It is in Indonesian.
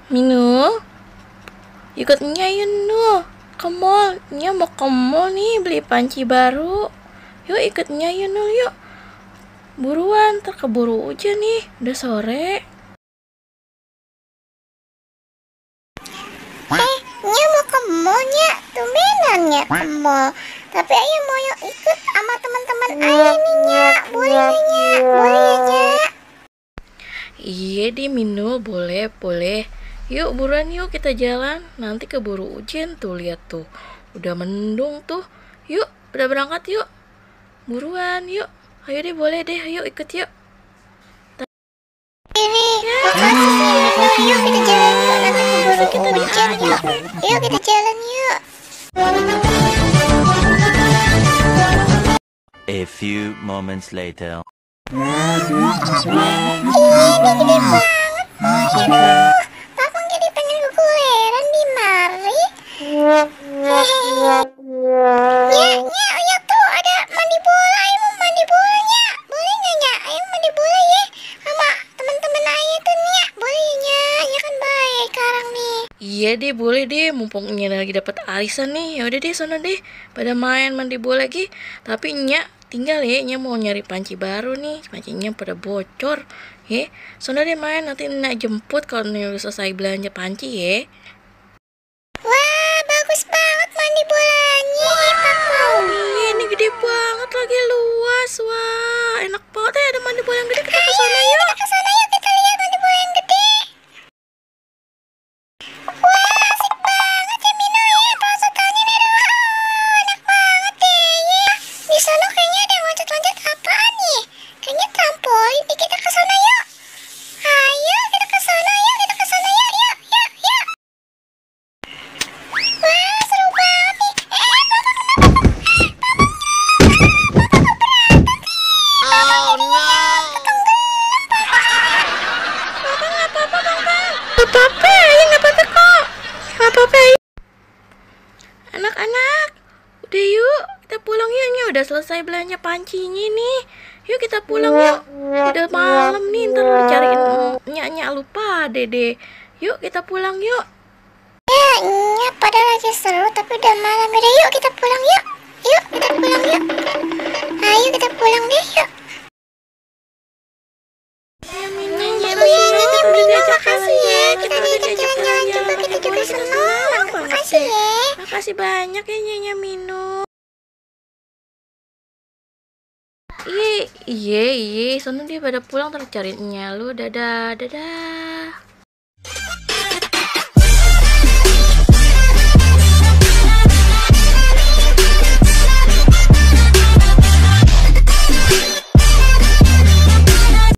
Minu, ikutnya Yunu ke mall. Nya mau ke mall nih beli panci baru. Yuk ikutnya Yunu yuk. Buruan, ntar keburu hujan nih. Udah sore. Nya mau ke mall nya, tumbenan nya ke mall. Tapi ayah mau yuk ikut sama teman-teman ayah nih nya. Boleh gak nya? Boleh ya nya? Iya di Minu, boleh. Yuk buruan yuk kita jalan. Nanti keburu hujan tuh, lihat tuh. Udah mendung tuh. Yuk, udah berangkat yuk. Buruan yuk. Ayo deh, boleh deh. Yuk ikut yuk. Ini, makasih ya. Yuk kita jalan yuk. Nanti keburu kita hujan yuk. Yuk kita jalan yuk. A few moments later. Ini gede banget. Aduh, Papa jadi pengen keguleran di mari. Nya tuh ada mandi bola. Ayo mau mandi bola nya. Boleh nggak nya? Ayo mandi bola ya. Sama teman-teman ayah tuh nya. Boleh ya nya? Ya kan baik sekarang nih. Iya deh, boleh deh. Mumpung Nya lagi dapat arisan nih. Ya udah deh, sono deh. Pada main mandi bola lagi. Tapi Nya tinggal ya. Nya mau nyari panci baru nih. Pancinya pada bocor. Ya, sono deh main. Nanti Nya jemput kalau Nya udah selesai belanja panci ya. Wah, bagus banget mandi bolanya, Papa. Iya, ini gede banget lagi, luas. Wah, enak banget ya ada mandi bola yang gede. Kita ke sana yuk. Kita ke sana yuk, kita lihat mandi bola yang gede. Wah, asik banget ya Mino ya. Perosotannya nih, enak banget deh ya. Di sana kayaknya ada yang loncat-loncat apaan nih? Kayaknya trampolin. Kita ke sana yuk. Ayo, kita ke sana yuk. Kita ke sana yuk. Yuk. Wah, seru banget nih. Anak-anak, udah yuk, kita pulang yuk. Nya udah selesai belanja pancinya nih. Yuk kita pulang yuk. Udah malam nih, ntar cariin Nya lupa deh. Yuk kita pulang yuk. Ya, padahal aja seru, tapi udah malam. Udah yuk kita pulang yuk. Yuk kita pulang yuk. Ayo kita pulang deh yuk. Makasih ya. Kita diajak jalan-jalan juga. Kita juga senang. Makasih ya. Makasih banyak ya Nya Minu. Iya, sono dia pada pulang, ntar cariin Nya lu. Dadah.